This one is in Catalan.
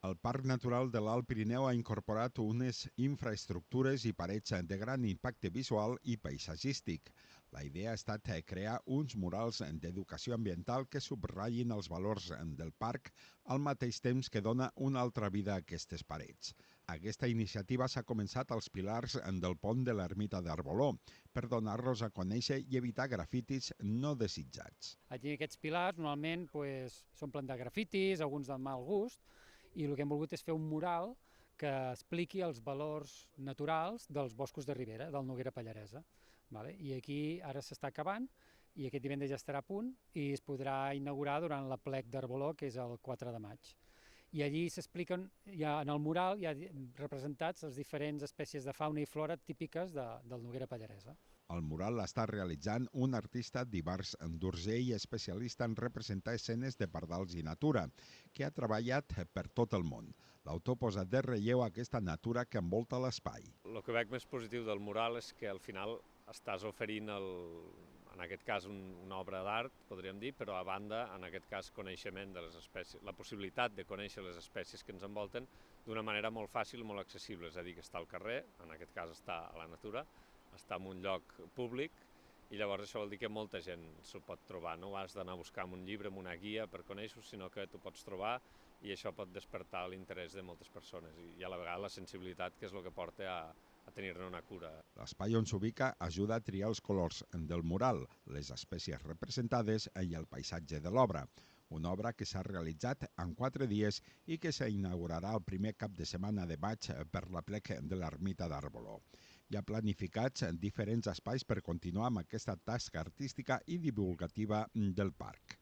El Parc Natural de l'Alt Pirineu ha incorporat unes infraestructures i parets de gran impacte visual i paisatgístic. La idea ha estat crear uns murals d'educació ambiental que subratllin els valors del parc al mateix temps que dona una altra vida a aquestes parets. Aquesta iniciativa s'ha començat als pilars del pont de l'ermita d'Arboló per donar-los a conèixer i evitar grafitis no desitjats. Allí aquests pilars normalment s'omplen de grafitis, alguns de mal gust, i el que hem volgut és fer un mural que expliqui els valors naturals dels boscos de ribera, del Noguera Pallaresa. Vale? I aquí ara s'està acabant i aquest divendres ja estarà a punt i es podrà inaugurar durant l'aplec d'Arboló, que és el 4 de maig. I allí s'expliquen, en el mural hi ha representats les diferents espècies de fauna i flora típiques del Noguera Pallaresa. El mural l'està realitzant un artista d'Ivars d'Urgell i especialista en representar escenes de pardals i natura, que ha treballat per tot el món. L'autor posa de relleu aquesta natura que envolta l'espai. El que veig més positiu del mural és que al final estàs oferint, en aquest cas, una obra d'art, podríem dir, però a banda, en aquest cas, coneixement de les espècies, la possibilitat de conèixer les espècies que ens envolten d'una manera molt fàcil i molt accessible, és a dir, que està al carrer, en aquest cas està a la natura, està en un lloc públic i llavors això vol dir que molta gent s'ho pot trobar. No has d'anar a buscar en un llibre, en una guia per conèixer-ho, sinó que t'ho pots trobar i això pot despertar l'interès de moltes persones i a la vegada la sensibilitat, que és el que porta a tenir-ne una cura. L'espai on s'ubica ajuda a triar els colors del mural, les espècies representades i el paisatge de l'obra. Una obra que s'ha realitzat en 4 dies i que s'inaugurarà el primer cap de setmana de maig per l'aplec de l'ermita d'Arboló. Hi ha planificats diferents espais per continuar amb aquesta tasca artística i divulgativa del parc.